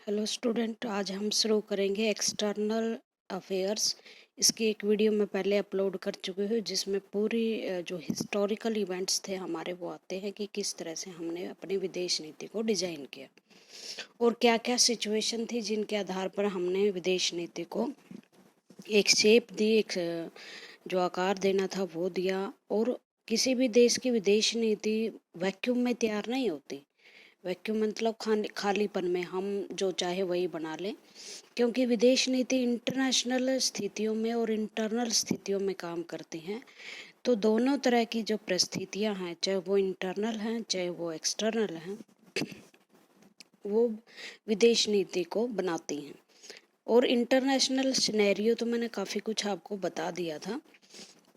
Hello student, आज हम शुरू करेंगे एक्सटर्नल अफेयर्स। इसकी एक वीडियो मैं पहले अपलोड कर चुकी हूँ जिसमें पूरी जो हिस्टोरिकल इवेंट्स थे हमारे वो आते हैं कि किस तरह से हमने अपनी विदेश नीति को डिजाइन किया और क्या क्या सिचुएशन थी जिनके आधार पर हमने विदेश नीति को एक शेप दी, एक जो आकार देना था वो दिया। और किसी भी देश की विदेश नीति वैक्यूम में तैयार नहीं होती। वैक्यूम मतलब खालीपन में हम जो चाहे वही बना लें, क्योंकि विदेश नीति इंटरनेशनल स्थितियों में और इंटरनल स्थितियों में काम करती हैं। तो दोनों तरह की जो परिस्थितियां हैं, चाहे वो इंटरनल हैं चाहे वो एक्सटर्नल हैं, वो विदेश नीति को बनाती हैं। और इंटरनेशनल सिनेरियो तो मैंने काफ़ी कुछ आपको बता दिया था।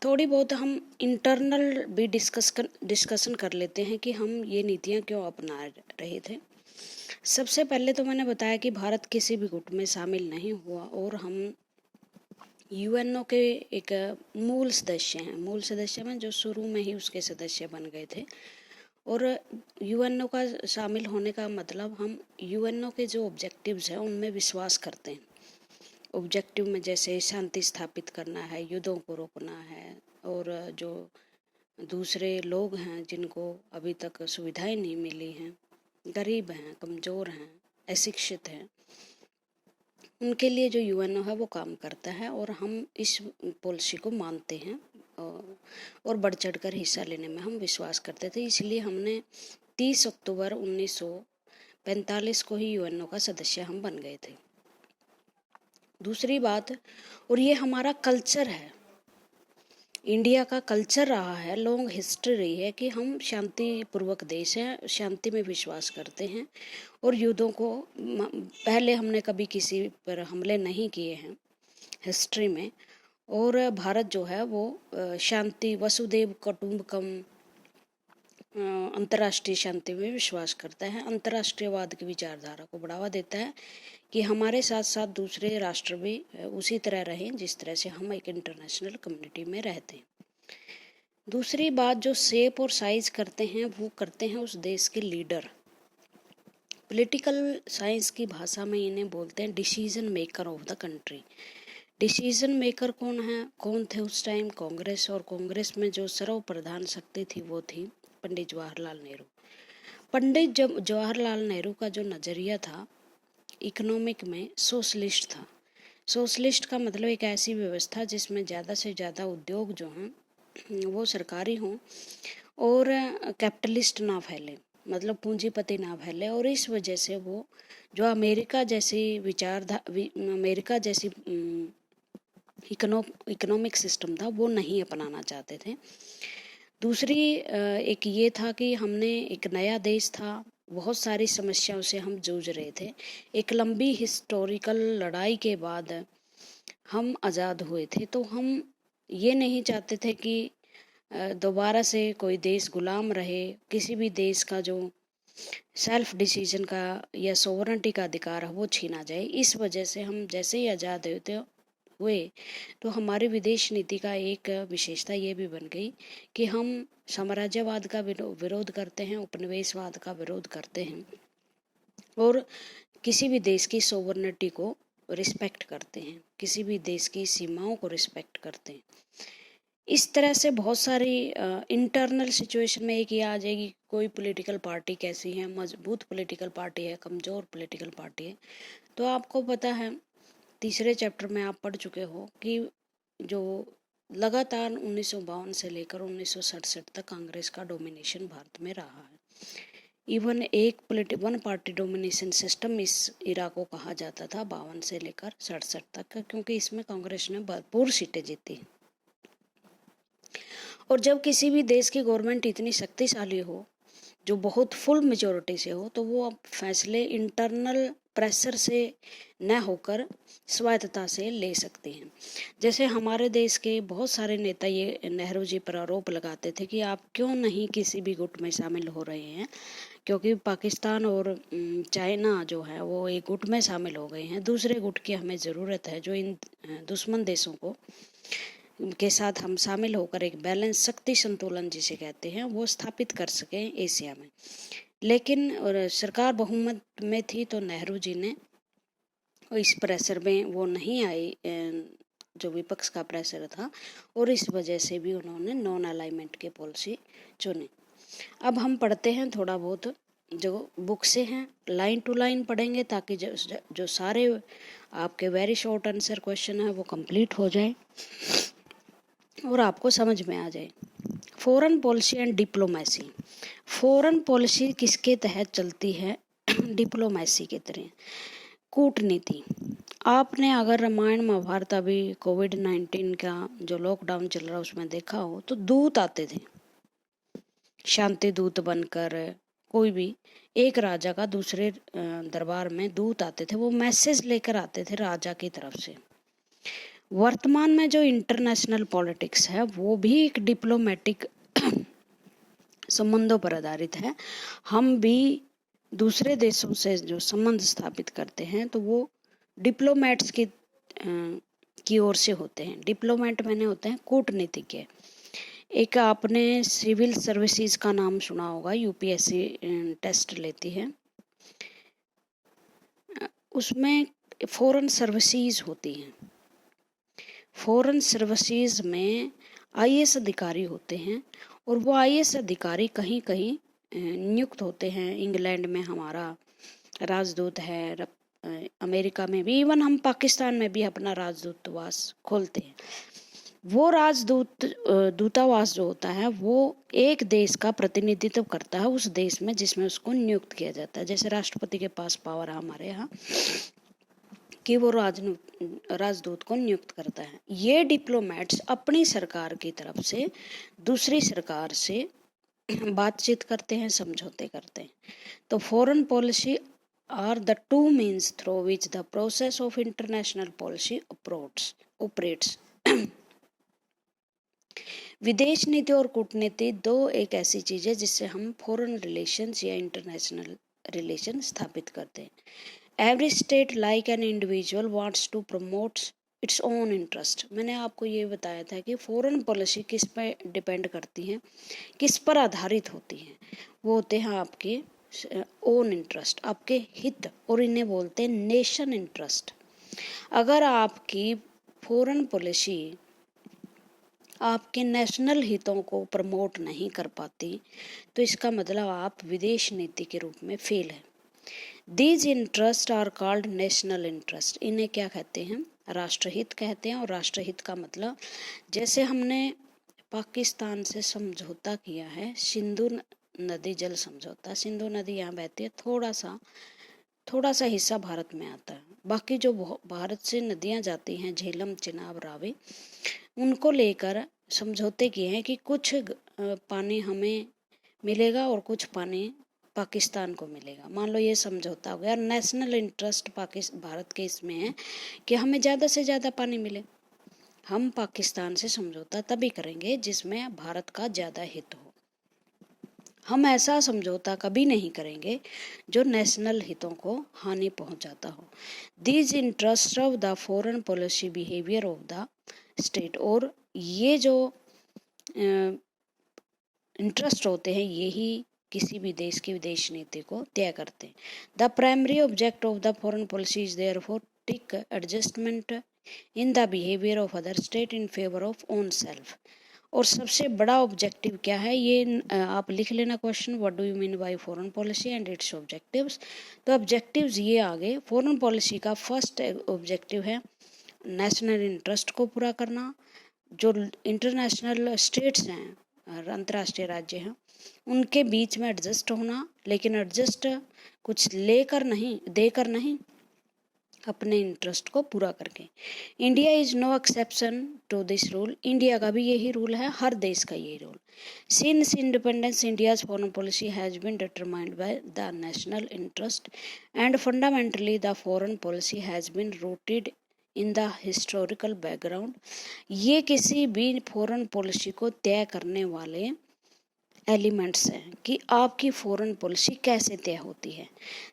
थोड़ी बहुत हम इंटरनल भी डिस्कशन कर लेते हैं कि हम ये नीतियाँ क्यों अपना रहे थे। सबसे पहले तो मैंने बताया कि भारत किसी भी गुट में शामिल नहीं हुआ और हम यूएनओ के एक मूल सदस्य हैं। मूल सदस्य में जो शुरू में ही उसके सदस्य बन गए थे। और यूएनओ का शामिल होने का मतलब हम यूएनओ के जो ऑब्जेक्टिव्स हैं उनमें विश्वास करते हैं। ऑब्जेक्टिव में जैसे शांति स्थापित करना है, युद्धों को रोकना है, और जो दूसरे लोग हैं जिनको अभी तक सुविधाएं नहीं मिली हैं, गरीब हैं, कमज़ोर हैं, अशिक्षित हैं, उनके लिए जो यूएनओ है वो काम करता है। और हम इस पॉलिसी को मानते हैं और बढ़ चढ़ कर हिस्सा लेने में हम विश्वास करते थे। इसलिए हमने 30 अक्टूबर 1945 को ही यूएनओ का सदस्य हम बन गए थे। दूसरी बात, और ये हमारा कल्चर है, इंडिया का कल्चर रहा है, लॉन्ग हिस्ट्री रही है कि हम शांतिपूर्वक देश हैं, शांति में विश्वास करते हैं और युद्धों को पहले हमने कभी किसी पर हमले नहीं किए हैं हिस्ट्री में। और भारत जो है वो शांति, वसुदेव कुटुंबकम, अंतर्राष्ट्रीय शांति में विश्वास करता है, अंतर्राष्ट्रीयवाद की विचारधारा को बढ़ावा देता है कि हमारे साथ साथ दूसरे राष्ट्र भी उसी तरह रहें जिस तरह से हम एक इंटरनेशनल कम्युनिटी में रहते हैं। दूसरी बात, जो शेप और साइज करते हैं वो करते हैं उस देश के लीडर। पॉलिटिकल साइंस की भाषा में इन्हें बोलते हैं decision maker of the country. Decision maker कौन थे उस टाइम? कांग्रेस। और कांग्रेस में जो सर्वप्रधान शक्ति थी वो थी पंडित जवाहरलाल नेहरू। पंडित जवाहरलाल नेहरू का जो नज़रिया था इकोनॉमिक में सोशलिस्ट था। सोशलिस्ट का मतलब एक ऐसी व्यवस्था जिसमें ज़्यादा से ज़्यादा उद्योग जो हैं वो सरकारी हों और कैपिटलिस्ट ना फैले, मतलब पूंजीपति ना फैले। और इस वजह से वो जो अमेरिका जैसी इकोनॉमिक सिस्टम था वो नहीं अपनाना चाहते थे। दूसरी एक ये था कि हमने एक नया देश था, बहुत सारी समस्याओं से हम जूझ रहे थे। एक लंबी हिस्टोरिकल लड़ाई के बाद हम आज़ाद हुए थे, तो हम ये नहीं चाहते थे कि दोबारा से कोई देश गुलाम रहे, किसी भी देश का जो सेल्फ डिसीजन का या सोवरेंटी का अधिकार है वो छीना जाए। इस वजह से हम जैसे ही आज़ाद हुए तो हमारी विदेश नीति का एक विशेषता ये भी बन गई कि हम साम्राज्यवाद का विरोध करते हैं, उपनिवेशवाद का विरोध करते हैं और किसी भी देश की सोवरेनिटी को रिस्पेक्ट करते हैं, किसी भी देश की सीमाओं को रिस्पेक्ट करते हैं। इस तरह से बहुत सारी इंटरनल सिचुएशन में एक ये आ जाएगी कोई पॉलिटिकल पार्टी कैसी है, मजबूत पॉलिटिकल पार्टी है, कमज़ोर पॉलिटिकल पार्टी है। तो आपको पता है, तीसरे चैप्टर में आप पढ़ चुके हो कि जो लगातार 1952 से लेकर 1967 तक कांग्रेस का डोमिनेशन भारत में रहा है। इवन एक वन पार्टी डोमिनेशन सिस्टम इस इरा को कहा जाता था 52 से लेकर 67 तक, क्योंकि इसमें कांग्रेस ने भरपूर सीटें जीती। और जब किसी भी देश की गवर्नमेंट इतनी शक्तिशाली हो, जो बहुत फुल मेजोरिटी से हो, तो वो अब फैसले इंटरनल प्रेशर से न होकर स्वायत्तता से ले सकते हैं। जैसे हमारे देश के बहुत सारे नेता ये नेहरू जी पर आरोप लगाते थे कि आप क्यों नहीं किसी भी गुट में शामिल हो रहे हैं, क्योंकि पाकिस्तान और चाइना जो है वो एक गुट में शामिल हो गए हैं। दूसरे गुट की हमें ज़रूरत है जो इन दुश्मन देशों को के साथ हम शामिल होकर एक बैलेंस, शक्ति संतुलन जिसे कहते हैं, वो स्थापित कर सकें एशिया में। लेकिन और सरकार बहुमत में थी तो नेहरू जी ने और इस प्रेशर में वो नहीं आए, जो विपक्ष का प्रेशर था, और इस वजह से भी उन्होंने नॉन अलाइनमेंट की पॉलिसी चुनी। अब हम पढ़ते हैं थोड़ा बहुत जो बुक से हैं, लाइन टू लाइन पढ़ेंगे ताकि जो सारे आपके वेरी शॉर्ट आंसर क्वेश्चन है वो कंप्लीट हो जाए और आपको समझ में आ जाए। Foreign policy and diplomacy. Foreign policy किसके तहत चलती है? डिप्लोमेसी के तरह, कूटनीति। आपने अगर रामायण महाभारत, अभी कोविड-19 का जो लॉकडाउन चल रहा है उसमें देखा हो तो दूत आते थे, शांति दूत बनकर, कोई भी एक राजा का दूसरे दरबार में दूत आते थे, वो मैसेज लेकर आते थे राजा की तरफ से। वर्तमान में जो इंटरनेशनल पॉलिटिक्स है वो भी एक डिप्लोमेटिक संबंधों पर आधारित है। हम भी दूसरे देशों से जो संबंध स्थापित करते हैं तो वो डिप्लोमेट्स की ओर से होते हैं। डिप्लोमेट मैंने होते हैं कूटनीतिज्ञ। एक आपने सिविल सर्विसेज का नाम सुना होगा, यूपीएससी टेस्ट लेती है, उसमें फॉरेन सर्विसेज होती हैं। फॉरेन सर्विसेज में आईएएस अधिकारी होते हैं और वो आईएएस अधिकारी कहीं कहीं नियुक्त होते हैं। इंग्लैंड में हमारा राजदूत है, अमेरिका में भी, इवन हम पाकिस्तान में भी अपना राजदूतावास खोलते हैं। वो दूतावास जो होता है वो एक देश का प्रतिनिधित्व करता है उस देश में जिसमें उसको नियुक्त किया जाता है। जैसे राष्ट्रपति के पास पावर है हमारे यहाँ कि वो राजदूत को नियुक्त करता है। ये डिप्लोमेट्स अपनी सरकार की तरफ से दूसरी सरकार से बातचीत करते हैं, समझौते करते हैं। तो foreign policy are the two means through which the process of international policy operates. विदेश नीति और कूटनीति दो एक ऐसी चीज है जिससे हम फॉरेन रिलेशंस या इंटरनेशनल रिलेशन स्थापित करते हैं। Every state like an individual wants to promote its own interest. मैंने आपको ये बताया था कि फॉरेन पॉलिसी किस पे डिपेंड करती है, किस पर आधारित होती है। वो होते हैं आपके ओन इंटरेस्ट, आपके हित, और इन्हें बोलते हैं नेशन इंटरेस्ट। अगर आपकी फॉरेन पॉलिसी आपके नेशनल हितों को प्रमोट नहीं कर पाती तो इसका मतलब आप विदेश नीति के रूप में फेल है। These interest are called national interest. इन्हें क्या कहते हैं? राष्ट्रहित कहते हैं। और राष्ट्रहित का मतलब, जैसे हमने पाकिस्तान से समझौता किया है, सिंधु नदी जल समझौता, सिंधु नदी यहाँ बहती है, थोड़ा सा हिस्सा भारत में आता है, बाकी जो भारत से नदियाँ जाती हैं, झेलम, चिनाब, रावी, उनको लेकर समझौते किए हैं कि कुछ पानी हमें मिलेगा और कुछ पानी पाकिस्तान को मिलेगा। मान लो ये समझौता हो गया। नेशनल इंटरेस्ट भारत के इसमें है कि हमें ज़्यादा से ज़्यादा पानी मिले। हम पाकिस्तान से समझौता तभी करेंगे जिसमें भारत का ज़्यादा हित हो। हम ऐसा समझौता कभी नहीं करेंगे जो नेशनल हितों को हानि पहुंचाता हो। These interest of the foreign policy behaviour of the state. और ये जो इंटरेस्ट होते हैं यही किसी भी देश की विदेश नीति को तय करते हैं। The primary object of the foreign policy is therefore tick adjustment in the behaviour of other state in favour of own self. और सबसे बड़ा ऑब्जेक्टिव क्या है, ये आप लिख लेना question, what do you mean by foreign policy and it's objectives. तो ऑब्जेक्टिव्स ये आगे, फॉरेन पॉलिसी का फर्स्ट ऑब्जेक्टिव है नेशनल इंटरेस्ट को पूरा करना। जो इंटरनेशनल स्टेट्स हैं, अंतर्राष्ट्रीय राज्य हैं, उनके बीच में एडजस्ट होना, लेकिन एडजस्ट कुछ लेकर नहीं, देकर नहीं, अपने इंटरेस्ट को पूरा करके। India is no exception to this rule. India का भी यही रूल है, हर देश का यही rule. Since independence India's foreign policy has been determined by the national interest and fundamentally the foreign policy has been rooted in the historical background. ये किसी भी फॉरेन पॉलिसी को तय करने वाले एलिमेंट्स हैं कि आपकी फॉरेन पॉलिसी कैसे तय होती है।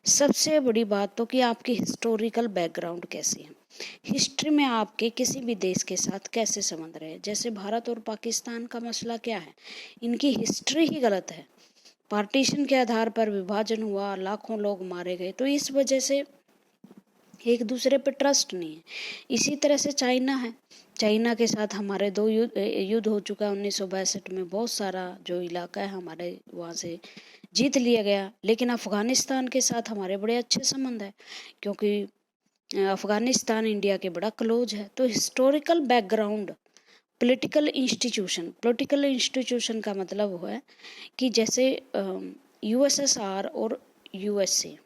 सबसे बड़ी बात तो कि आपकी हिस्टोरिकल बैकग्राउंड कैसी है, हिस्ट्री में आपके किसी भी देश के साथ कैसे संबंध रहे। जैसे भारत और पाकिस्तान का मसला क्या है, इनकी हिस्ट्री ही गलत है। पार्टीशन के आधार पर विभाजन हुआ, लाखों लोग मारे गए, तो इस वजह से एक दूसरे पे ट्रस्ट नहीं है। इसी तरह से चाइना है, चाइना के साथ हमारे 2 युद्ध हो चुका है 1962 में। बहुत सारा जो इलाका है हमारे वहाँ से जीत लिया गया। लेकिन अफ़गानिस्तान के साथ हमारे बड़े अच्छे संबंध है, क्योंकि अफ़गानिस्तान इंडिया के बड़ा क्लोज है। तो हिस्टोरिकल बैकग्राउंड, पॉलिटिकल इंस्टीट्यूशन का मतलब हुआ है कि जैसे यूएसएसआर और यूएसए,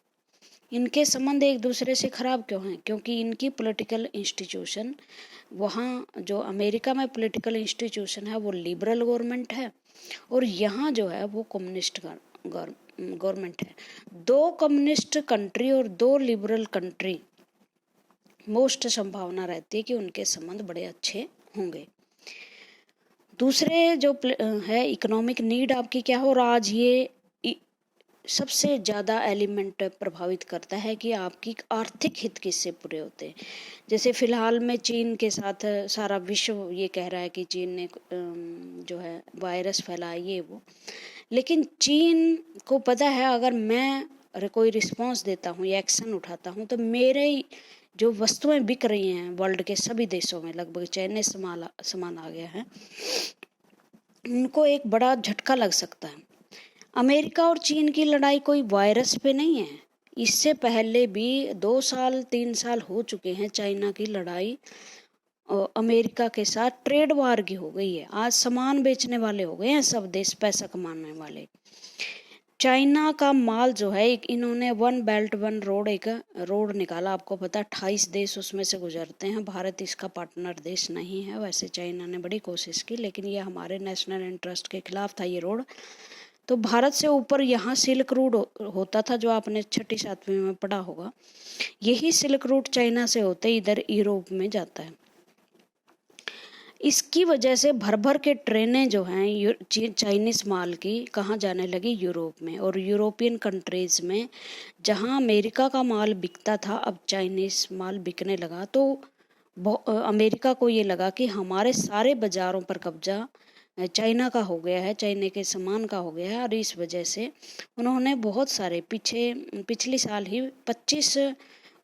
इनके संबंध एक दूसरे से खराब क्यों हैं? क्योंकि इनकी पॉलिटिकल इंस्टीट्यूशन, वहाँ जो अमेरिका में पॉलिटिकल इंस्टीट्यूशन है वो लिबरल गवर्नमेंट है, और यहाँ जो है वो कम्युनिस्ट गवर्नमेंट है। 2 कम्युनिस्ट कंट्री और 2 लिबरल कंट्री, मोस्ट संभावना रहती है कि उनके संबंध बड़े अच्छे होंगे। दूसरे जो है इकोनॉमिक नीड आपकी क्या हो, और आज ये सबसे ज़्यादा एलिमेंट प्रभावित करता है कि आपकी आर्थिक हित किससे पूरे होते हैं। जैसे फिलहाल में चीन के साथ सारा विश्व ये कह रहा है कि चीन ने जो है वायरस फैलाया ये वो, लेकिन चीन को पता है अगर मैं कोई रिस्पांस देता हूँ या एक्शन उठाता हूँ तो मेरे जो वस्तुएं बिक रही हैं वर्ल्ड के सभी देशों में, लगभग चाइनीज सामान आ गया है, उनको एक बड़ा झटका लग सकता है। अमेरिका और चीन की लड़ाई कोई वायरस पे नहीं है। इससे पहले भी 2 साल 3 साल हो चुके हैं चाइना की लड़ाई अमेरिका के साथ ट्रेड वार की हो गई है। आज सामान बेचने वाले हो गए हैं सब देश, पैसा कमाने वाले। चाइना का माल जो है, एक इन्होंने 1 बेल्ट 1 रोड, एक रोड निकाला, आपको पता 28 देश उसमें से गुजरते हैं। भारत इसका पार्टनर देश नहीं है। वैसे चाइना ने बड़ी कोशिश की, लेकिन ये हमारे नेशनल इंटरेस्ट के खिलाफ था ये रोड। तो भारत से ऊपर यहाँ सिल्क रूट होता था, जो आपने 6ठी 7वीं में पढ़ा होगा। यही सिल्क रूट चाइना से होते इधर यूरोप में जाता है। इसकी वजह से भर भर के ट्रेनें जो हैं चाइनीज माल की कहाँ जाने लगी, यूरोप में, और यूरोपियन कंट्रीज में जहाँ अमेरिका का माल बिकता था अब चाइनीज माल बिकने लगा। तो अमेरिका को ये लगा कि हमारे सारे बाजारों पर कब्जा चाइना का हो गया है, चाइना के सामान का हो गया है, और इस वजह से उन्होंने बहुत सारे पिछले साल ही 25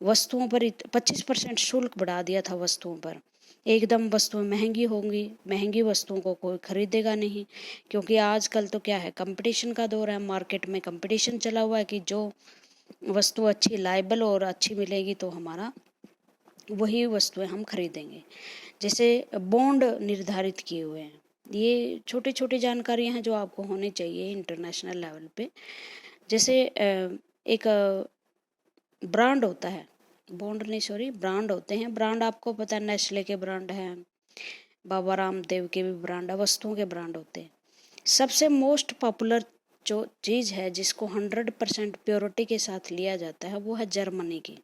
वस्तुओं पर 25% शुल्क बढ़ा दिया था वस्तुओं पर। एकदम वस्तुएं महंगी होंगी, महंगी वस्तुओं को कोई खरीदेगा नहीं, क्योंकि आजकल तो क्या है, कंपटीशन का दौर है। मार्केट में कंपटीशन चला हुआ है कि जो वस्तु अच्छी लायबल और अच्छी मिलेगी तो हमारा वही वस्तुएं हम खरीदेंगे। जैसे बॉन्ड निर्धारित किए हुए हैं। ये छोटी छोटी जानकारियां हैं जो आपको होनी चाहिए इंटरनेशनल लेवल पे। जैसे एक ब्रांड होता है, ब्रांड होते हैं। ब्रांड आपको पता है, नेस्ले के ब्रांड हैं, बाबा रामदेव के भी ब्रांड है, वस्तुओं के ब्रांड होते हैं। सबसे मोस्ट पॉपुलर जो चीज़ है जिसको 100% प्योरिटी के साथ लिया जाता है वो है जर्मनी की।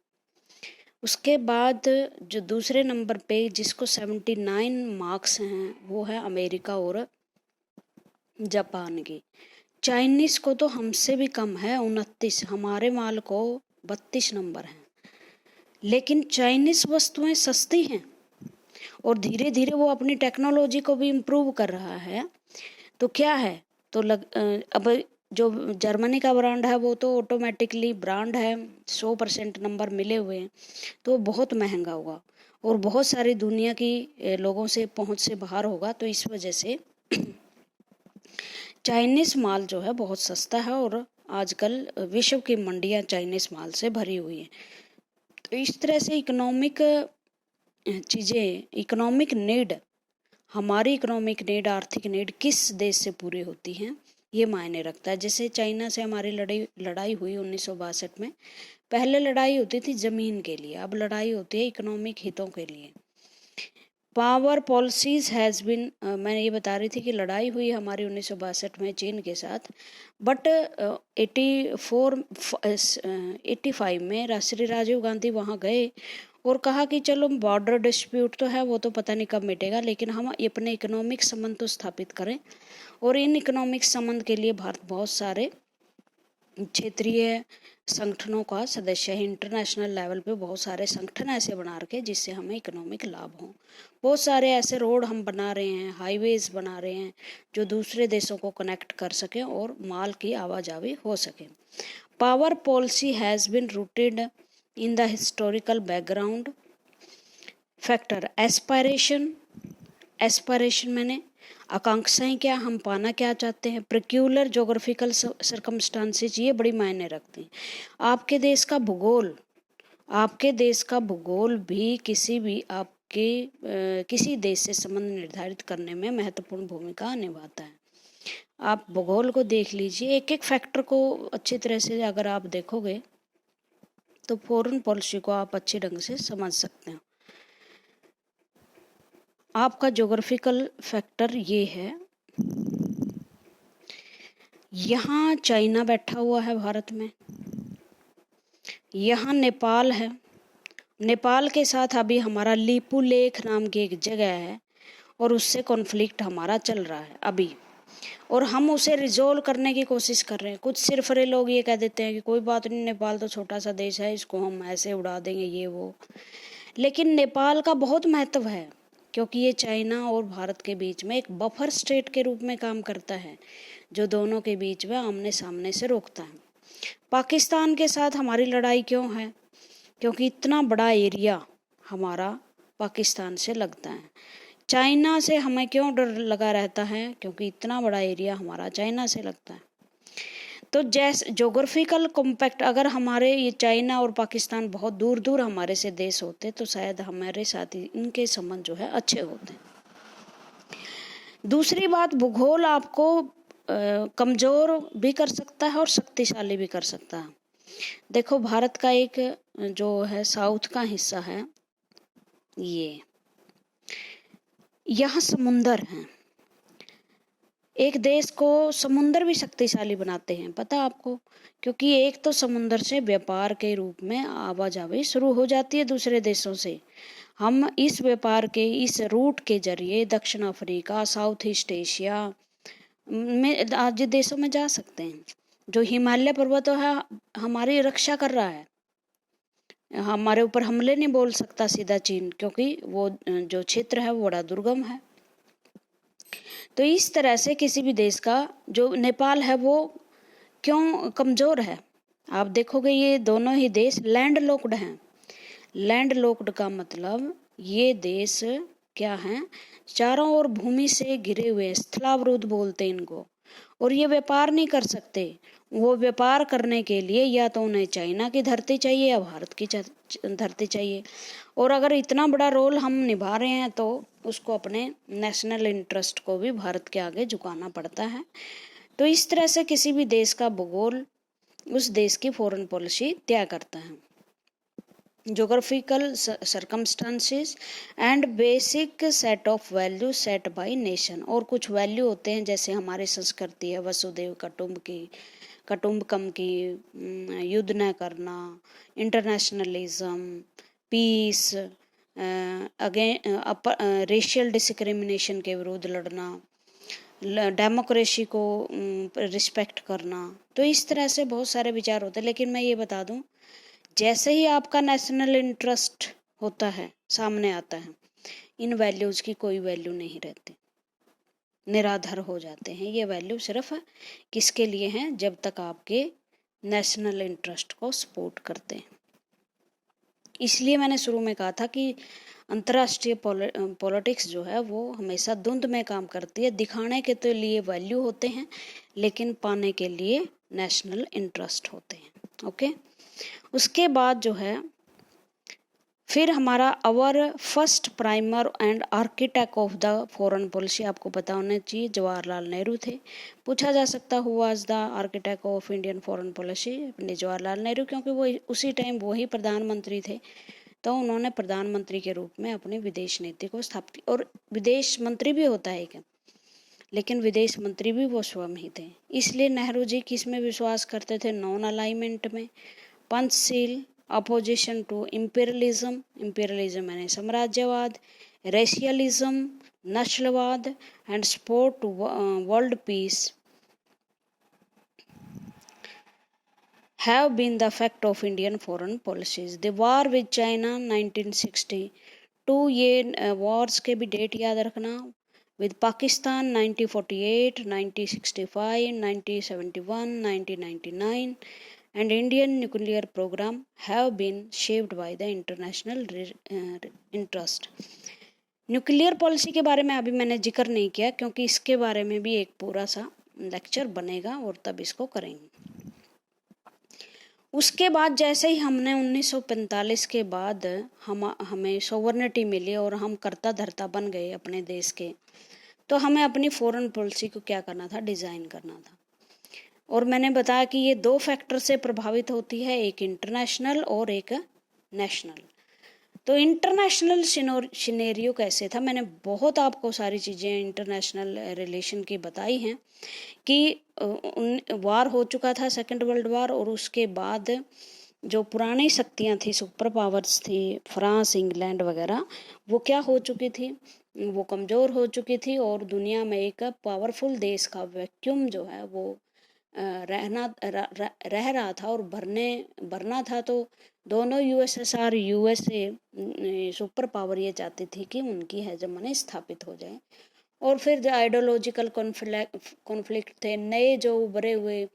उसके बाद जो दूसरे नंबर पे जिसको 79 मार्क्स हैं वो है अमेरिका और जापान की। चाइनीज को तो हमसे भी कम है 29, हमारे माल को 32 नंबर है। लेकिन चाइनीज वस्तुएं सस्ती हैं और धीरे धीरे वो अपनी टेक्नोलॉजी को भी इम्प्रूव कर रहा है। तो क्या है, तो अब जो जर्मनी का ब्रांड है वो तो ऑटोमेटिकली ब्रांड है, 100% नंबर मिले हुए हैं, तो बहुत महंगा होगा और बहुत सारी दुनिया की लोगों से पहुंच से बाहर होगा। तो इस वजह से चाइनीज माल जो है बहुत सस्ता है और आजकल विश्व की मंडियां चाइनीज माल से भरी हुई हैं। तो इस तरह से इकोनॉमिक चीज़ें, इकोनॉमिक नीड, हमारी इकोनॉमिक नीड, आर्थिक नीड किस देश से पूरी होती हैं ये मायने रखता है। जैसे चाइना से हमारी लड़ाई हुई 1962 में। पहले लड़ाई होती थी ज़मीन के लिए, अब लड़ाई होती है इकोनॉमिक हितों के लिए। पावर पॉलिसीज हैज़ बिन, मैं ये बता रही थी कि लड़ाई हुई हमारी 1962 में चीन के साथ, बट 85 में श्री राजीव गांधी वहाँ गए और कहा कि चलो बॉर्डर डिस्प्यूट तो है वो तो पता नहीं कब मिटेगा, लेकिन हम अपने इकोनॉमिक संबंध तो स्थापित करें। और इन इकोनॉमिक संबंध के लिए भारत बहुत सारे क्षेत्रीय संगठनों का सदस्य है। इंटरनेशनल लेवल पे बहुत सारे संगठन ऐसे बना रखे जिससे हमें इकोनॉमिक लाभ हो। बहुत सारे ऐसे रोड हम बना रहे हैं, हाईवेज बना रहे हैं जो दूसरे देशों को कनेक्ट कर सकें और माल की आवाजाही हो सके। Power policy has been rooted in the historical background. Factor aspiration मैंने आकांक्षाएं, क्या हम पाना क्या चाहते हैं। प्रिक्यूलर जोग्राफिकल सर्कमस्टांसेस, ये बड़ी मायने रखती हैं। आपके देश का भूगोल भी किसी देश से संबंध निर्धारित करने में महत्वपूर्ण भूमिका निभाता है। आप भूगोल को देख लीजिए, एक एक फैक्टर को अच्छी तरह से अगर आप देखोगे तो फॉरेन पॉलिसी को आप अच्छे ढंग से समझ सकते हैं। आपका ज्योग्राफिकल फैक्टर ये है, यहाँ चाइना बैठा हुआ है भारत में, यहाँ नेपाल है, नेपाल के साथ अभी हमारा लिपुलेख नाम की एक जगह है और उससे कॉन्फ्लिक्ट हमारा चल रहा है अभी, और हम उसे रिजोल्व करने की कोशिश कर रहे हैं। कुछ सिरफरे लोग ये कह देते हैं कि कोई बात नहीं, नेपाल तो छोटा सा देश है, इसको हम ऐसे उड़ा देंगे ये वो, लेकिन नेपाल का बहुत महत्व है क्योंकि ये चाइना और भारत के बीच में एक बफर स्टेट के रूप में काम करता है, जो दोनों के बीच में आमने सामने से रोकता है। पाकिस्तान के साथ हमारी लड़ाई क्यों है? क्योंकि इतना बड़ा एरिया हमारा पाकिस्तान से लगता है। चाइना से हमें क्यों डर लगा रहता है? क्योंकि इतना बड़ा एरिया हमारा चाइना से लगता है। तो जैसे जोग्राफिकल कॉम्पैक्ट, अगर हमारे ये चाइना और पाकिस्तान बहुत दूर दूर हमारे से देश होते तो शायद हमारे साथ इनके संबंध जो है अच्छे होते। दूसरी बात, भूगोल आपको कमज़ोर भी कर सकता है और शक्तिशाली भी कर सकता है। देखो, भारत का एक जो है साउथ का हिस्सा है, यहाँ समुंदर है। एक देश को समुंदर भी शक्तिशाली बनाते हैं, पता आपको? क्योंकि एक तो समुंदर से व्यापार के रूप में आवाजाही शुरू हो जाती है दूसरे देशों से। हम इस व्यापार के इस रूट के जरिए दक्षिण अफ्रीका, साउथ ईस्ट एशिया में आज देशों में जा सकते हैं। जो हिमालय पर्वतों है हमारी रक्षा कर रहा है, हमारे ऊपर हमले नहीं बोल सकता सीधा चीन, क्योंकि वो जो क्षेत्र है वो बड़ा दुर्गम है। तो इस तरह से किसी भी देश का, जो नेपाल है वो क्यों कमज़ोर है? आप देखोगे ये दोनों ही देश लैंड लॉक्ड हैं। लैंड लॉक्ड का मतलब ये देश क्या हैं? चारों ओर भूमि से घिरे हुए, स्थलावरोध बोलते हैं इनको, और ये व्यापार नहीं कर सकते। वो व्यापार करने के लिए या तो उन्हें चाइना की धरती चाहिए या भारत की धरती चाहिए, और अगर इतना बड़ा रोल हम निभा रहे हैं तो उसको अपने नेशनल इंटरेस्ट को भी भारत के आगे झुकाना पड़ता है। तो इस तरह से किसी भी देश का भूगोल उस देश की फॉरेन पॉलिसी तय करता है। Geographical circumstances and basic set of value set by nation, और कुछ वैल्यू होते हैं जैसे हमारी संस्कृति है वसुदेव कुटुंबकम की, युद्ध न करना, इंटरनेशनलिज्म, पीस, रेशियल डिस्क्रिमिनेशन के विरुद्ध लड़ना, डेमोक्रेसी को रिस्पेक्ट करना। तो इस तरह से बहुत सारे विचार होते हैं। लेकिन मैं ये बता दूं, जैसे ही आपका नेशनल इंटरेस्ट होता है, सामने आता है, इन वैल्यूज़ की कोई वैल्यू नहीं रहती, निराधार हो जाते हैं। ये वैल्यू सिर्फ किसके लिए हैं? जब तक आपके नेशनल इंटरेस्ट को सपोर्ट करते हैं। इसलिए मैंने शुरू में कहा था कि अंतर्राष्ट्रीय पॉलिटिक्स जो है वो हमेशा द्वंद्व में काम करती है। दिखाने के तो लिए वैल्यू होते हैं, लेकिन पाने के लिए नेशनल इंटरेस्ट होते हैं। ओके, उसके बाद जो है फिर हमारा our first primer and architect of the foreign policy, आपको पता होना चाहिए, जवाहरलाल नेहरू थे। पूछा जा सकता who was the architect of Indian foreign policy? Pandit Jawaharlal Nehru, क्योंकि वो उसी टाइम वही प्रधानमंत्री थे, तो उन्होंने प्रधानमंत्री के रूप में अपनी विदेश नीति को स्थापित किया। और विदेश मंत्री भी होता है क्या? लेकिन विदेश मंत्री भी वो स्वयं ही थे। इसलिए नेहरू जी किस में विश्वास करते थे? नॉन अलाइनमेंट में, Panchsheel, opposition to imperialism, imperialism यानी साम्राज्यवाद, रेशियलिज्म, नस्लवाद, and support to world peace have been the effect of Indian foreign policies. The war with China 1962, ये wars के भी डेट याद रखना, with Pakistan 1948, 1965, 1971, 1999, and Indian nuclear program have been shaped by the international interest. Nuclear policy के बारे में अभी मैंने जिक्र नहीं किया क्योंकि इसके बारे में भी एक पूरा सा लेक्चर बनेगा और तब इसको करेंगे। उसके बाद जैसे ही हमने 1945 के बाद हमें सोवरेनिटी मिली और हम कर्ता धर्ता बन गए अपने देश के, तो हमें अपनी फॉरेन पॉलिसी को क्या करना था, डिज़ाइन करना था। और मैंने बताया कि ये दो फैक्टर से प्रभावित होती है, एक इंटरनेशनल और एक नेशनल। तो इंटरनेशनल सिनेरियो कैसे था, मैंने बहुत आपको सारी चीज़ें इंटरनेशनल रिलेशन की बताई हैं कि वार हो चुका था, सेकेंड वर्ल्ड वार, और उसके बाद जो पुरानी शक्तियां थी, सुपर पावर्स थी, फ्रांस, इंग्लैंड वगैरह, वो क्या हो चुकी थी, वो कमज़ोर हो चुकी थी और दुनिया में एक पावरफुल देश का वैक्यूम जो है वो रह रहा था और भरना था। तो दोनों यूएसएसआर, यूएसए सुपर पावर ये चाहती थी कि उनकी हेजेमनी स्थापित हो जाए। और फिर जो आइडियोलॉजिकल कॉन्फ्लिक्ट थे, नए जो उभरे हुए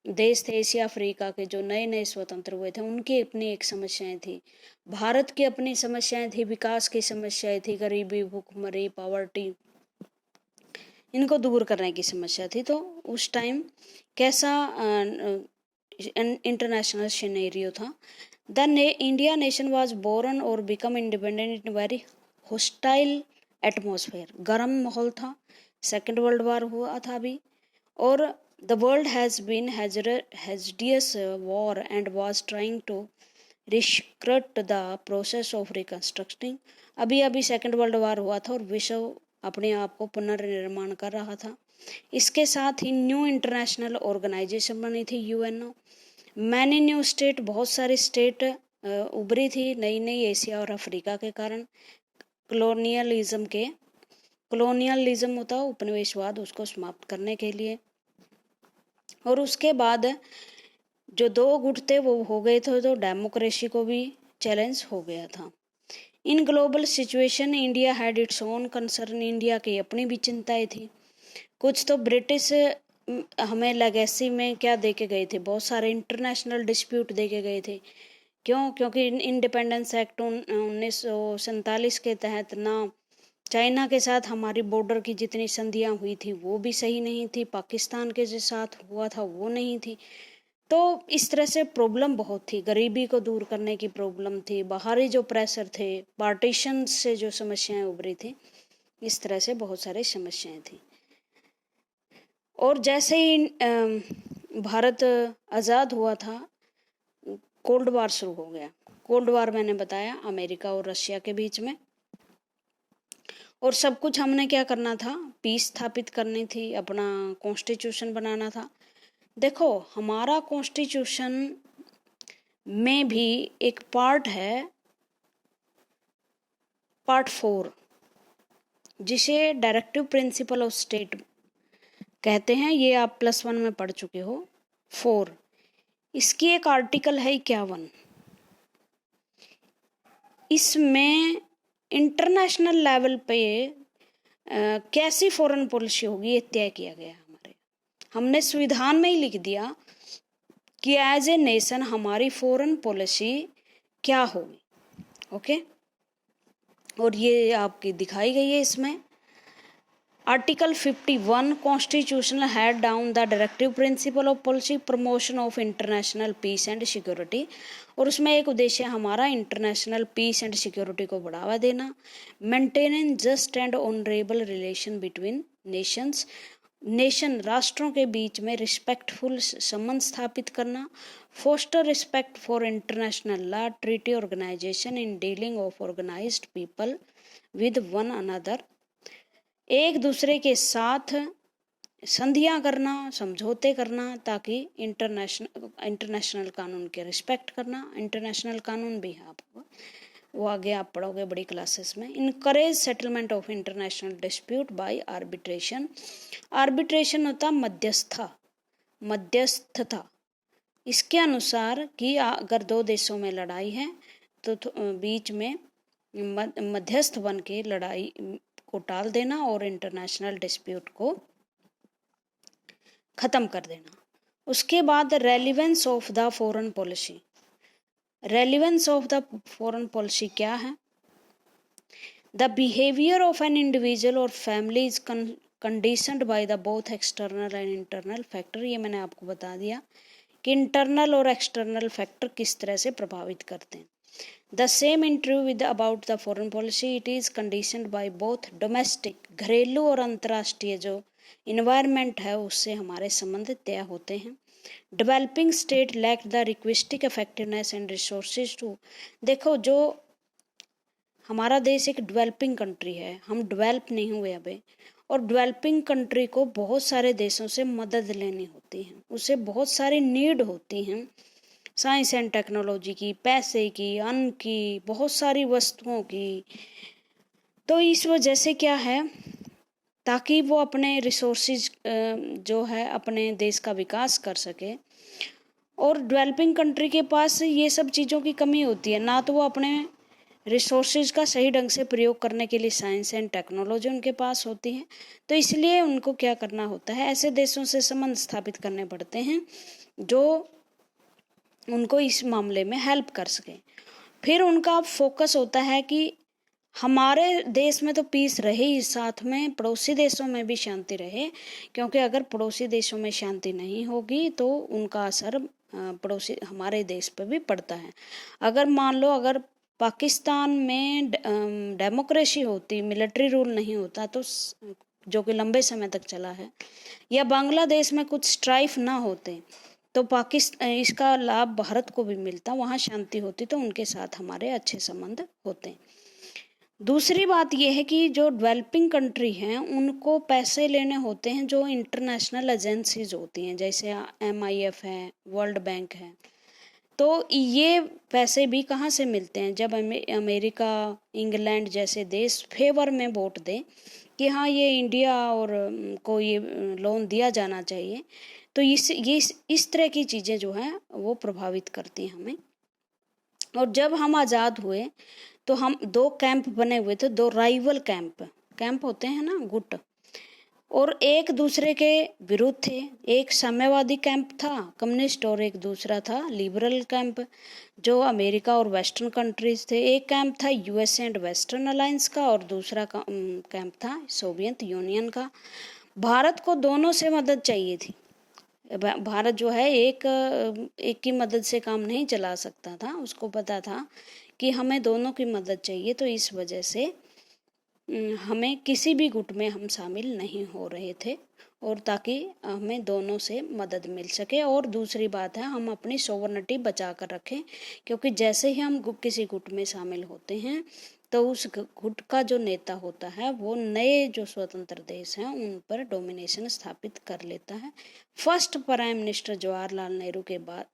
देश थे एशिया अफ्रीका के, जो नए नए स्वतंत्र हुए थे, उनकी अपनी एक समस्याएं थी, भारत की अपनी समस्याएं थी, विकास की समस्याएं थी, गरीबी, भूखमरी, पॉवर्टी, इनको दूर करने की समस्या थी। तो उस टाइम कैसा इंटरनेशनल सिनेरियो था। The India nation was born और become independent in very hostile atmosphere, गर्म माहौल था, सेकेंड वर्ल्ड वार हुआ था अभी, और the world has been hazardous war and was trying to restart the process of reconstructing. अभी अभी सेकेंड वर्ल्ड वार हुआ था और विश्व अपने आप को पुनर्निर्माण कर रहा था। इसके साथ ही न्यू इंटरनेशनल ऑर्गेनाइजेशन बनी थी, यूएनओ। मैनी न्यू स्टेट, बहुत सारी स्टेट उभरी थी नई नई एशिया और अफ्रीका के कारण। कलोनियलिज्म होता उपनिवेशवाद, उसको समाप्त करने के लिए। और उसके बाद जो दो गुट थे वो हो गए थे, तो डेमोक्रेसी को भी चैलेंज हो गया था। In global situation India had its own concern, India की अपनी भी चिंताएं थी। कुछ तो ब्रिटिश हमें लेगेसी में क्या दे के गए थे, बहुत सारे इंटरनेशनल डिस्प्यूट दे के गए थे। क्यों? क्योंकि इंडिपेंडेंस एक्ट 1947 के तहत ना चाइना के साथ हमारी बॉर्डर की जितनी संधियां हुई थी वो भी सही नहीं थी, पाकिस्तान के जो साथ हुआ था वो नहीं थी। तो इस तरह से प्रॉब्लम बहुत थी, गरीबी को दूर करने की प्रॉब्लम थी, बाहरी जो प्रेशर थे, पार्टीशन से जो समस्याएं उभरी थी, इस तरह से बहुत सारी समस्याएं थी। और जैसे ही भारत आज़ाद हुआ था, कोल्ड वार शुरू हो गया। कोल्ड वार मैंने बताया अमेरिका और रशिया के बीच में। और सब कुछ हमने क्या करना था, पीस स्थापित करनी थी, अपना कॉन्स्टिट्यूशन बनाना था। देखो हमारा कॉन्स्टिट्यूशन में भी एक पार्ट है, पार्ट 4, जिसे डायरेक्टिव प्रिंसिपल ऑफ स्टेट कहते हैं। ये आप +1 में पढ़ चुके हो। 4, इसकी एक आर्टिकल है 51। इसमें इंटरनेशनल लेवल पे कैसी फॉरेन पॉलिसी होगी ये तय किया गया। हमने संविधान में ही लिख दिया कि एज ए नेशन हमारी फॉरेन पॉलिसी क्या होगी। ओके, और ये आपकी दिखाई गई है इसमें। Article 51 constitution had down the directive principle of policy promotion of international peace and security. और उसमें एक उद्देश्य हमारा इंटरनेशनल पीस एंड सिक्योरिटी को बढ़ावा देना, maintaining just and honourable relation between nations, राष्ट्रों के बीच में रिस्पेक्टफुल संबंध स्थापित करना, foster respect for international law, treaty organisation in dealing of organised people with one another, एक दूसरे के साथ संधियां करना, समझौते करना, ताकि इंटरनेशनल कानून के रिस्पेक्ट करना। इंटरनेशनल कानून भी है आपको, वो आगे आप पढ़ोगे बड़ी क्लासेस में। Encourage settlement of international dispute by arbitration. Arbitration होता मध्यस्थता। इसके अनुसार कि अगर दो देशों में लड़ाई है तो बीच में मध्यस्थ बन के लड़ाई को टाल देना और इंटरनेशनल डिस्प्यूट को खत्म कर देना। उसके बाद relevance of the foreign policy. Relevance of the foreign policy क्या है? The behaviour of an individual और family is conditioned by the both external and internal factor. ये मैंने आपको बता दिया कि इंटरनल और एक्सटर्नल फैक्टर किस तरह से प्रभावित करते हैं। The same interview with about the foreign policy, it is conditioned by both domestic, घरेलू और अंतर्राष्ट्रीय जो इन्वायरमेंट है उससे हमारे संबंध तय होते हैं। Developing state lack the requisite effectiveness and resources to. देखो, जो हमारा देश एक डेवलपिंग कंट्री है, हम डेवलप नहीं हुए अभी, और डेवलपिंग कंट्री को बहुत सारे देशों से मदद लेनी होती है, उसे बहुत सारी नीड होती हैं, साइंस एंड टेक्नोलॉजी की, पैसे की, अन्न की, बहुत सारी वस्तुओं की। तो इस वजह से क्या है, ताकि वो अपने रिसोर्सेज जो है अपने देश का विकास कर सके, और डेवलपिंग कंट्री के पास ये सब चीज़ों की कमी होती है, ना तो वो अपने रिसोर्सेज का सही ढंग से प्रयोग करने के लिए साइंस एंड टेक्नोलॉजी उनके पास होती है। तो इसलिए उनको क्या करना होता है, ऐसे देशों से संबंध स्थापित करने पड़ते हैं जो उनको इस मामले में हेल्प कर सके। फिर उनका फोकस होता है कि हमारे देश में तो पीस रहे ही, साथ में पड़ोसी देशों में भी शांति रहे, क्योंकि अगर पड़ोसी देशों में शांति नहीं होगी तो उनका असर पड़ोसी हमारे देश पर भी पड़ता है। अगर मान लो अगर पाकिस्तान में डेमोक्रेसी होती, मिलिट्री रूल नहीं होता, तो जो कि लंबे समय तक चला है, या बांग्लादेश में कुछ स्ट्राइफ ना होते, तो पाकिस्तान इसका लाभ भारत को भी मिलता, वहाँ शांति होती, तो उनके साथ हमारे अच्छे संबंध होते। दूसरी बात यह है कि जो डेवलपिंग कंट्री हैं उनको पैसे लेने होते हैं जो इंटरनेशनल एजेंसीज होती हैं, जैसे MIF है, वर्ल्ड बैंक है। तो ये पैसे भी कहाँ से मिलते हैं, जब अमेरिका, इंग्लैंड जैसे देश फेवर में वोट दें कि हाँ ये इंडिया और को ये लोन दिया जाना चाहिए, तो इस तरह की चीज़ें जो हैं वो प्रभावित करती हैं हमें। और जब हम आज़ाद हुए तो हम 2 कैंप बने हुए थे, 2 राइवल कैंप होते हैं ना, गुट, और एक दूसरे के विरुद्ध थे। एक साम्यवादी कैंप था, कम्युनिस्ट, और एक दूसरा था लिबरल कैंप, जो अमेरिका और वेस्टर्न कंट्रीज थे। एक कैंप था US एंड वेस्टर्न अलायंस का, और दूसरा कैंप था सोवियत यूनियन का। भारत को दोनों से मदद चाहिए थी। भारत जो है एक की मदद से काम नहीं चला सकता था, उसको पता था कि हमें दोनों की मदद चाहिए। तो इस वजह से हमें किसी भी गुट में हम शामिल नहीं हो रहे थे, और ताकि हमें दोनों से मदद मिल सके। और दूसरी बात है, हम अपनी सोवर्निटी बचा कर रखें, क्योंकि जैसे ही हम किसी गुट में शामिल होते हैं तो उस गुट का जो नेता होता है वो नए जो स्वतंत्र देश हैं उन पर डोमिनेशन स्थापित कर लेता है। First prime minister Jawaharlal Nehru के बाद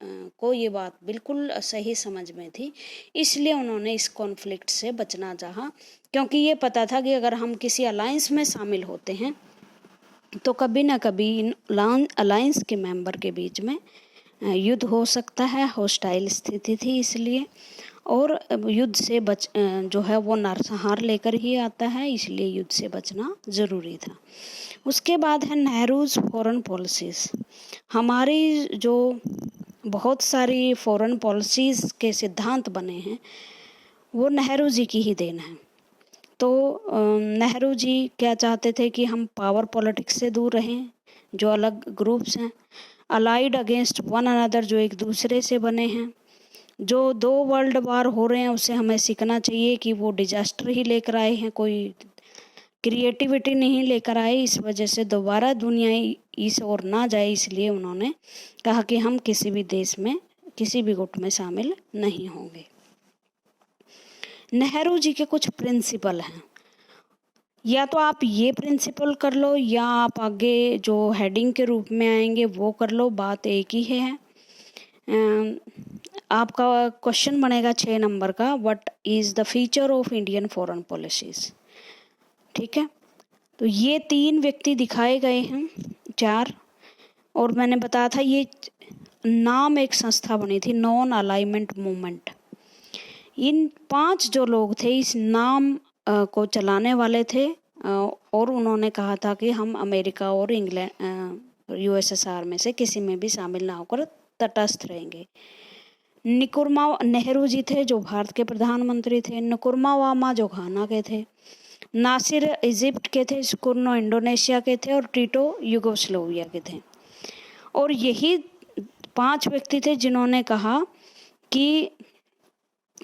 को ये बात बिल्कुल सही समझ में थी, इसलिए उन्होंने इस कॉन्फ्लिक्ट से बचना चाहा, क्योंकि ये पता था कि अगर हम किसी अलायंस में शामिल होते हैं तो कभी ना कभी इन अलायंस के मेंबर के बीच में युद्ध हो सकता है, हॉस्टाइल स्थिति थी इसलिए, और युद्ध से जो है वो नरसंहार लेकर ही आता है, इसलिए युद्ध से बचना ज़रूरी था। उसके बाद है नेहरूज फॉरेन पॉलिसीज़। हमारी जो बहुत सारी फॉरेन पॉलिसीज़ के सिद्धांत बने हैं वो नेहरू जी की ही देन है। तो नेहरू जी क्या चाहते थे कि हम पावर पॉलिटिक्स से दूर रहें, जो अलग ग्रुप्स हैं, अलाइड अगेंस्ट वन अनदर, जो एक दूसरे से बने हैं, जो 2 वर्ल्ड वार हो रहे हैं उससे हमें सीखना चाहिए कि वो डिजास्टर ही लेकर आए हैं, कोई क्रिएटिविटी नहीं लेकर आए। इस वजह से दोबारा दुनिया इस ओर ना जाए, इसलिए उन्होंने कहा कि हम किसी भी देश में, किसी भी गुट में शामिल नहीं होंगे। नेहरू जी के कुछ प्रिंसिपल हैं, या तो आप ये प्रिंसिपल कर लो या आप आगे जो हेडिंग के रूप में आएंगे वो कर लो, बात एक ही है। आपका क्वेश्चन बनेगा 6 नंबर का, what is the feature of Indian foreign policies. ठीक है, तो ये 3 व्यक्ति दिखाए गए हैं, 4, और मैंने बताया था ये नाम एक संस्था बनी थी, नॉन अलाइनमेंट मूवमेंट। इन 5 जो लोग थे इस नाम को चलाने वाले थे, और उन्होंने कहा था कि हम अमेरिका और इंग्लैंड यूएसएसआर में से किसी में भी शामिल ना होकर तटस्थ रहेंगे। निकुरमा नेहरू जी थे जो भारत के प्रधानमंत्री थे, नुकुरमा वामा जो घाना के थे, नासिर इजिप्ट के थे, सुकुर्नो इंडोनेशिया के थे और टीटो यूगोस्लाविया के थे। और यही 5 व्यक्ति थे जिन्होंने कहा कि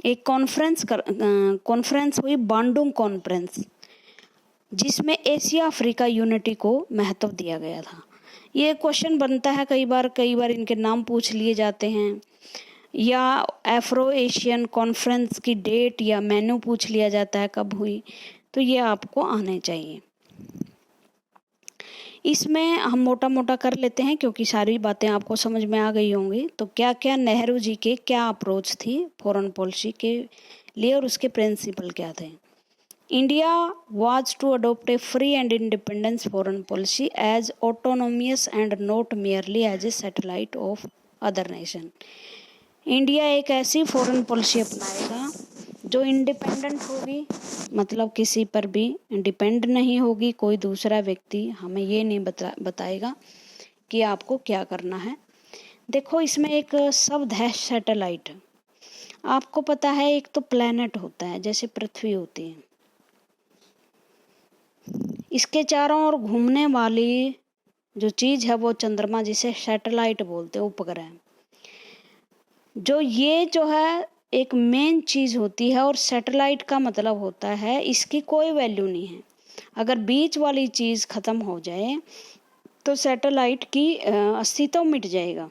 एक कॉन्फ्रेंस हुई, बांडुंग कॉन्फ्रेंस, जिसमें एशिया अफ्रीका यूनिटी को महत्व दिया गया था। ये क्वेश्चन बनता है कई बार इनके नाम पूछ लिए जाते हैं, या एफ्रो एशियन कॉन्फ्रेंस की डेट या मेन्यू पूछ लिया जाता है कब हुई, तो ये आपको आने चाहिए। इसमें हम मोटा मोटा कर लेते हैं क्योंकि सारी बातें आपको समझ में आ गई होंगी। तो क्या क्या नेहरू जी के क्या अप्रोच थी फॉरेन पॉलिसी के लिए और उसके प्रिंसिपल क्या थे। India was to adopt a free and independent foreign policy as autonomous and not merely as a satellite of other nation. India एक ऐसी फॉरेन पॉलिसी अपनाएगा जो इंडिपेंडेंट होगी, मतलब किसी पर भी डिपेंड नहीं होगी। कोई दूसरा व्यक्ति हमें ये नहीं बताएगा कि आपको क्या करना है। देखो इसमें एक शब्द है सैटेलाइट। आपको पता है एक तो प्लैनेट होता है जैसे पृथ्वी होती है, इसके चारों ओर घूमने वाली जो चीज़ है वो चंद्रमा, जिसे सैटेलाइट बोलते हैं, उपग्रह। जो है एक मेन चीज़ होती है और सैटेलाइट का मतलब होता है इसकी कोई वैल्यू नहीं है। अगर बीच वाली चीज़ ख़त्म हो जाए तो सैटेलाइट की अस्तित्व मिट जाएगा।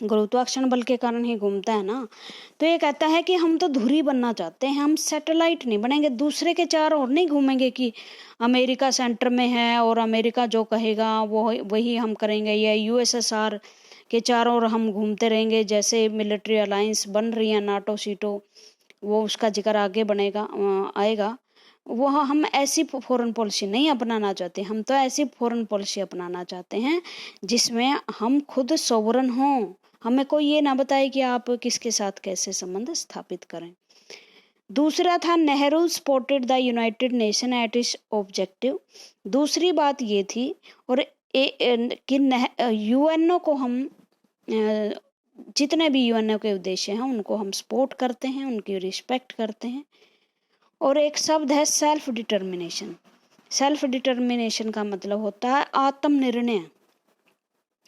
गुरुत्वाकर्षण बल के कारण ही घूमता है ना। तो ये कहता है कि हम तो धुरी बनना चाहते हैं, हम सैटेलाइट नहीं बनेंगे, दूसरे के चारों ओर नहीं घूमेंगे कि अमेरिका सेंटर में है और अमेरिका जो कहेगा वो वही हम करेंगे, या यूएसएसआर के चारों ओर हम घूमते रहेंगे। जैसे मिलिट्री अलायंस बन रही है नाटो सीटो, वो उसका जिक्र आगे आएगा। वो हम ऐसी फॉरेन पॉलिसी नहीं अपनाना चाहते। हम तो ऐसी फॉरेन पॉलिसी अपनाना चाहते हैं जिसमें हम खुद सोवरन हों, हमें कोई ये ना बताए कि आप किसके साथ कैसे संबंध स्थापित करें। दूसरा था Nehru supported the United nation at its objective. दूसरी बात ये थी और कि यूएनओ को हम जितने भी यूएनओ के उद्देश्य हैं उनको हम सपोर्ट करते हैं, उनकी रिस्पेक्ट करते हैं। और एक शब्द है सेल्फ डिटर्मिनेशन। सेल्फ डिटर्मिनेशन का मतलब होता है आत्मनिर्णय।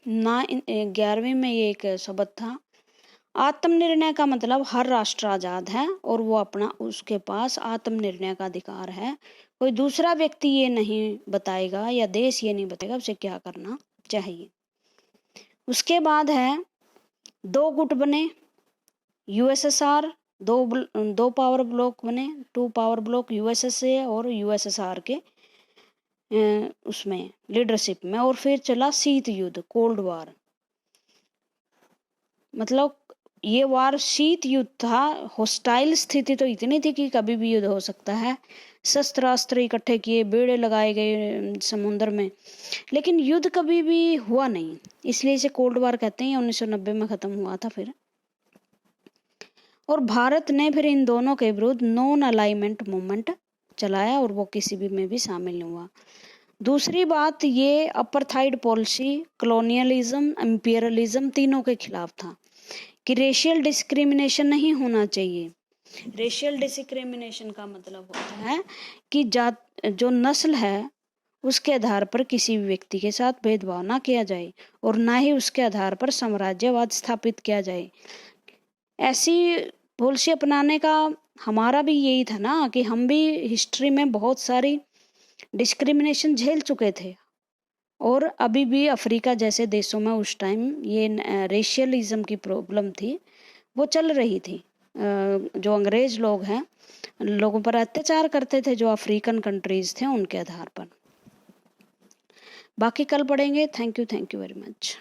ना 11वीं में ये एक शब्द था। आत्मनिर्णय का मतलब हर राष्ट्र आज़ाद है और वो अपना, उसके पास आत्मनिर्णय का अधिकार है। कोई दूसरा व्यक्ति ये नहीं बताएगा या देश ये नहीं बताएगा उसे क्या करना चाहिए। उसके बाद है 2 गुट बने, यूएसएसआर, दो पावर ब्लॉक बने, 2 पावर ब्लॉक यूएसएसए और यूएसएसआर के उसमें लीडरशिप में। और फिर चला शीत युद्ध, कोल्ड वार। मतलब ये वार शीत युद्ध था। हॉस्टाइल स्थिति तो इतनी थी कि कभी भी युद्ध हो सकता है। शस्त्रास्त्र इकट्ठे किए, बेड़े लगाए गए समुद्र में, लेकिन युद्ध कभी भी हुआ नहीं, इसलिए इसे कोल्ड वार कहते हैं। 1990 में खत्म हुआ था फिर। और भारत ने फिर इन दोनों के विरुद्ध नॉन अलाइनमेंट मूवमेंट चलाया और वो किसी भी में भी शामिल नहीं हुआ। दूसरी बात, ये अपार्थाइड पॉलिसी, कॉलोनियलिज्म, इंपीरियलिज्म तीनों के खिलाफ था कि रेशियल डिस्क्रिमिनेशन नहीं होना चाहिए। रेशियल डिस्क्रिमिनेशन का मतलब होता है कि जो नस्ल है उसके आधार पर किसी भी व्यक्ति के साथ भेदभाव ना किया जाए और ना ही उसके आधार पर साम्राज्यवाद स्थापित किया जाए। ऐसी पॉलिसी अपनाने का हमारा भी यही था ना कि हम भी हिस्ट्री में बहुत सारी डिस्क्रिमिनेशन झेल चुके थे और अभी भी अफ्रीका जैसे देशों में उस टाइम ये रेशियलिज्म की प्रॉब्लम थी, वो चल रही थी। जो अंग्रेज लोग हैं लोगों पर अत्याचार करते थे, जो अफ्रीकन कंट्रीज थे उनके आधार पर। बाकी कल पढ़ेंगे। Thank you very much.